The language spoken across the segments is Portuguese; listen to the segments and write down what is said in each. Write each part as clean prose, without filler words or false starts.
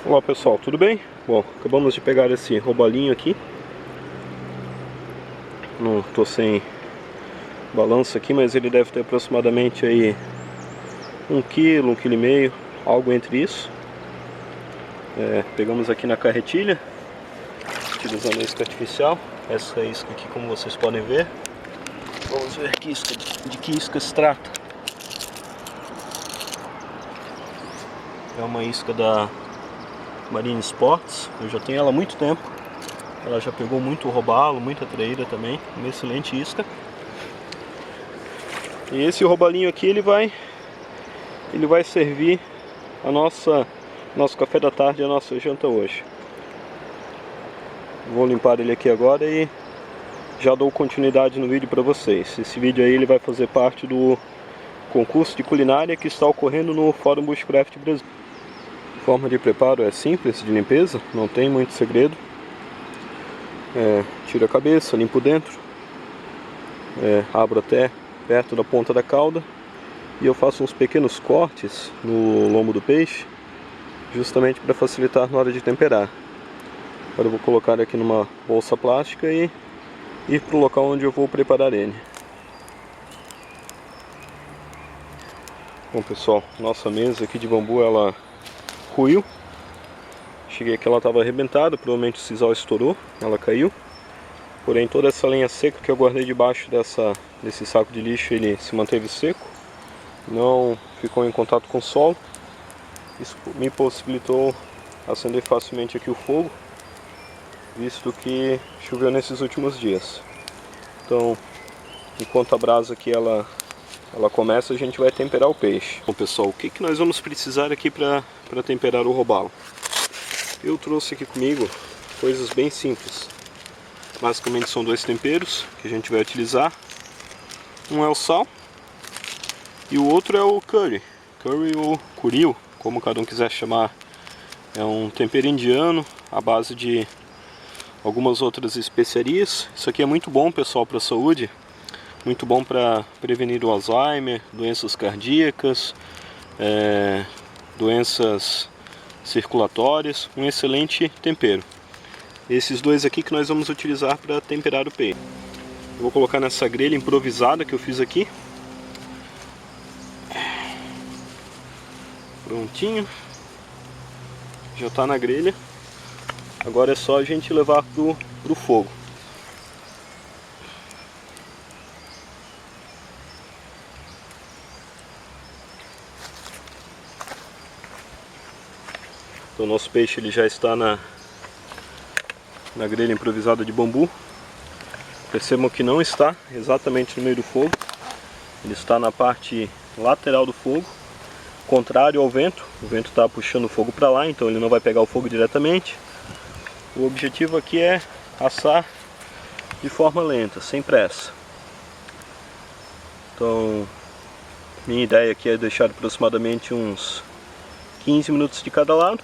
Olá pessoal, tudo bem? Bom, acabamos de pegar esse robalinho aqui. Não tô sem balanço aqui, mas ele deve ter aproximadamente aí 1 kg, 1,5 kg, algo entre isso. Pegamos aqui na carretilha, utilizando a isca artificial. Essa isca aqui, como vocês podem ver. Vamos ver de que isca se trata. É uma isca da Marine Sports, eu já tenho ela há muito tempo. Ela já pegou muito robalo, muita traíra também, uma excelente isca. E esse robalinho aqui ele vai servir a nosso café da tarde e a nossa janta hoje. Vou limpar ele aqui agora e já dou continuidade no vídeo para vocês. Esse vídeo aí ele vai fazer parte do concurso de culinária que está ocorrendo no Fórum Bushcraft Brasil. A forma de preparo é simples, de limpeza, não tem muito segredo. Tiro a cabeça, limpo dentro, abro até perto da ponta da cauda e eu faço uns pequenos cortes no lombo do peixe, justamente para facilitar na hora de temperar. Agora eu vou colocar aqui numa bolsa plástica e ir para o local onde eu vou preparar ele. Bom pessoal, nossa mesa aqui de bambu ela ruiu. Cheguei aqui, ela estava arrebentada, provavelmente o sisal estourou, ela caiu. Porém toda essa lenha seca que eu guardei debaixo desse saco de lixo, ele se manteve seco, não ficou em contato com o solo. Isso me possibilitou acender facilmente aqui o fogo, visto que choveu nesses últimos dias. Então, enquanto a brasa aqui ela começa, a gente vai temperar o peixe. Bom pessoal, o que nós vamos precisar aqui para temperar o robalo? Eu trouxe aqui comigo coisas bem simples. Basicamente são 2 temperos que a gente vai utilizar. Um é o sal e o outro é o curry ou curil, como cada um quiser chamar. É um tempero indiano à base de algumas outras especiarias. Isso aqui é muito bom, pessoal, para a saúde. Muito bom para prevenir o Alzheimer, doenças cardíacas, doenças circulatórias. Um excelente tempero. Esses 2 aqui que nós vamos utilizar para temperar o peixe. Eu vou colocar nessa grelha improvisada que eu fiz aqui. Prontinho. Já está na grelha. Agora é só a gente levar pro fogo. Então o nosso peixe ele já está na grelha improvisada de bambu. Percebam que não está exatamente no meio do fogo. Ele está na parte lateral do fogo, contrário ao vento. O vento está puxando o fogo para lá, então ele não vai pegar o fogo diretamente. O objetivo aqui é assar de forma lenta, sem pressa. Então, minha ideia aqui é deixar aproximadamente uns 15 minutos de cada lado.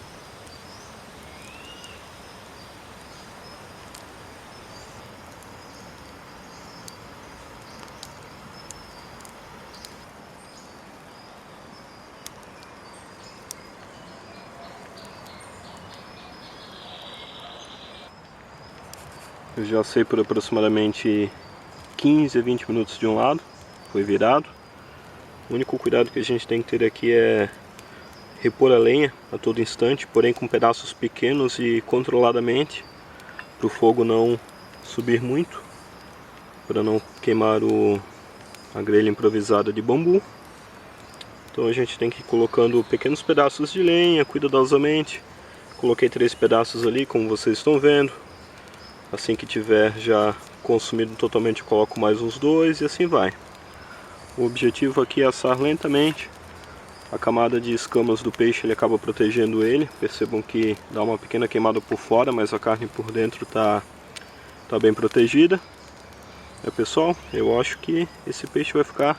Eu já assei por aproximadamente 15 a 20 minutos de um lado, foi virado. O único cuidado que a gente tem que ter aqui é repor a lenha a todo instante, porém com pedaços pequenos e controladamente, para o fogo não subir muito, para não queimar a grelha improvisada de bambu. Então a gente tem que ir colocando pequenos pedaços de lenha, cuidadosamente. Coloquei 3 pedaços ali, como vocês estão vendo. Assim que tiver já consumido totalmente, eu coloco mais uns 2 e assim vai. O objetivo aqui é assar lentamente. A camada de escamas do peixe ele acaba protegendo ele. Percebam que dá uma pequena queimada por fora, mas a carne por dentro tá bem protegida. Pessoal, eu acho que esse peixe vai ficar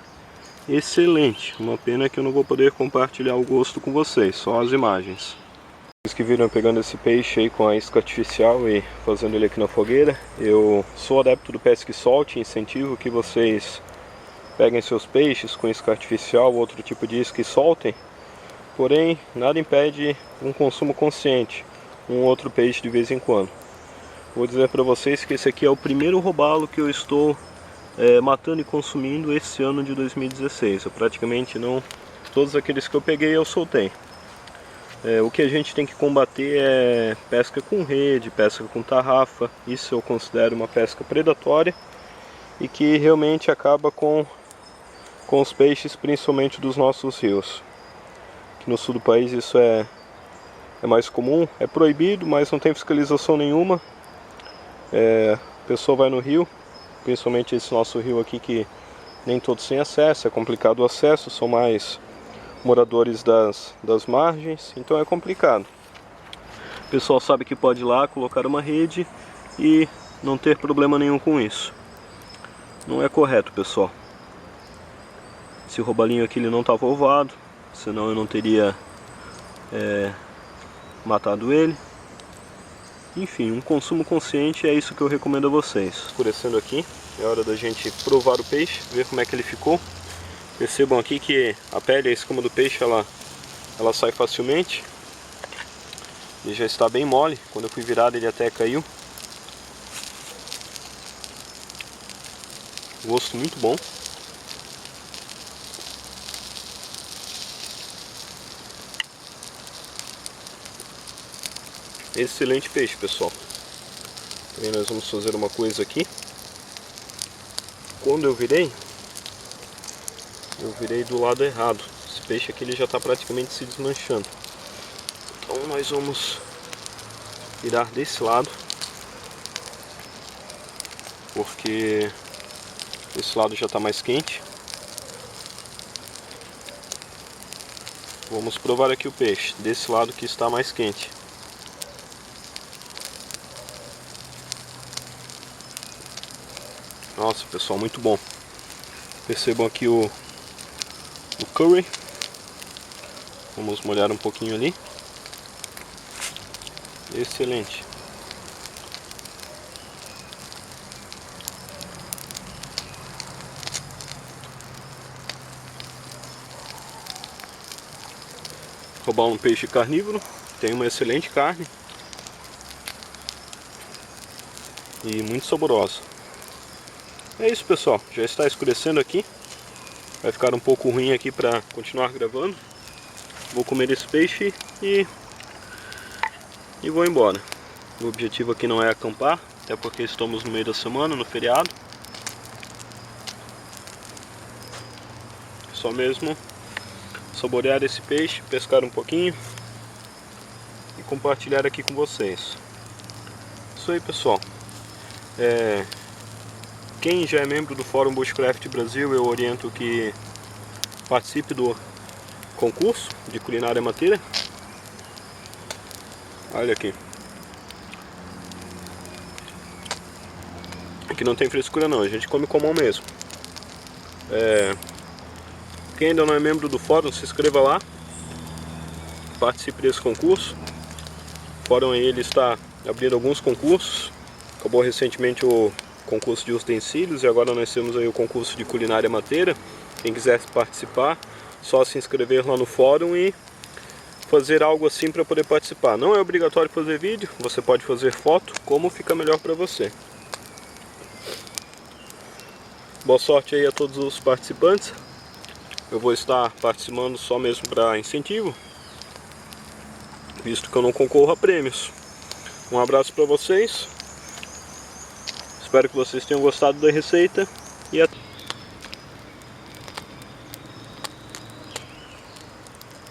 excelente. Uma pena que eu não vou poder compartilhar o gosto com vocês, só as imagens. Vocês que viram eu pegando esse peixe aí com a isca artificial e fazendo ele aqui na fogueira. Eu sou adepto do pesque solte, incentivo que vocês peguem seus peixes com isca artificial ou outro tipo de isca e soltem, Porém, nada impede um consumo consciente, um outro peixe de vez em quando. Vou dizer para vocês que esse aqui é o primeiro robalo que eu estou matando e consumindo esse ano de 2016. Eu praticamente não... Todos aqueles que eu peguei eu soltei. O que a gente tem que combater é pesca com rede, pesca com tarrafa. Isso eu considero uma pesca predatória e que realmente acaba com os peixes, principalmente dos nossos rios. Aqui no sul do país isso é mais comum, é proibido, mas não tem fiscalização nenhuma. A pessoa vai no rio, principalmente esse nosso rio aqui que nem todos têm acesso, é complicado o acesso, são mais moradores das margens, então é complicado. O pessoal sabe que pode ir lá, colocar uma rede e não ter problema nenhum com isso. Não é correto, pessoal. Esse robalinho aqui ele não estava ovado, senão eu não teria matado ele. Enfim, um consumo consciente é isso que eu recomendo a vocês. Escurecendo aqui, é hora da gente provar o peixe, ver como é que ele ficou. Percebam aqui que a pele, a escama do peixe, ela sai facilmente. Ele já está bem mole, quando eu fui virado ele até caiu. Gosto muito bom. Excelente peixe, pessoal. Também nós vamos fazer uma coisa aqui. Quando eu virei do lado errado. Esse peixe aqui ele já está praticamente se desmanchando. Então nós vamos virar desse lado, porque esse lado já está mais quente. Vamos provar aqui o peixe desse lado que está mais quente. Nossa, pessoal, muito bom. Percebam aqui o curry. Vamos molhar um pouquinho ali. Excelente. Roubar um peixe carnívoro, tem uma excelente carne e muito saborosa. É isso, pessoal, já está escurecendo aqui. Vai ficar um pouco ruim aqui para continuar gravando. Vou comer esse peixe e vou embora. O objetivo aqui não é acampar, até porque estamos no meio da semana, no feriado. Só mesmo saborear esse peixe, pescar um pouquinho e compartilhar aqui com vocês. Isso aí, pessoal. Quem já é membro do Fórum Bushcraft Brasil, eu oriento que participe do concurso de culinária mateira. Olha aqui. Aqui não tem frescura não, a gente come com a mão mesmo. Quem ainda não é membro do fórum, se inscreva lá. Participe desse concurso. O fórum aí, ele está abrindo alguns concursos. Acabou recentemente o concurso de utensílios e agora nós temos aí o concurso de culinária mateira. Quem quiser participar, só se inscrever lá no fórum e fazer algo assim para poder participar. Não é obrigatório fazer vídeo, você pode fazer foto, como fica melhor para você. Boa sorte aí a todos os participantes. Eu vou estar participando só mesmo para incentivo, visto que eu não concorro a prêmios. Um abraço para vocês. Espero que vocês tenham gostado da receita e até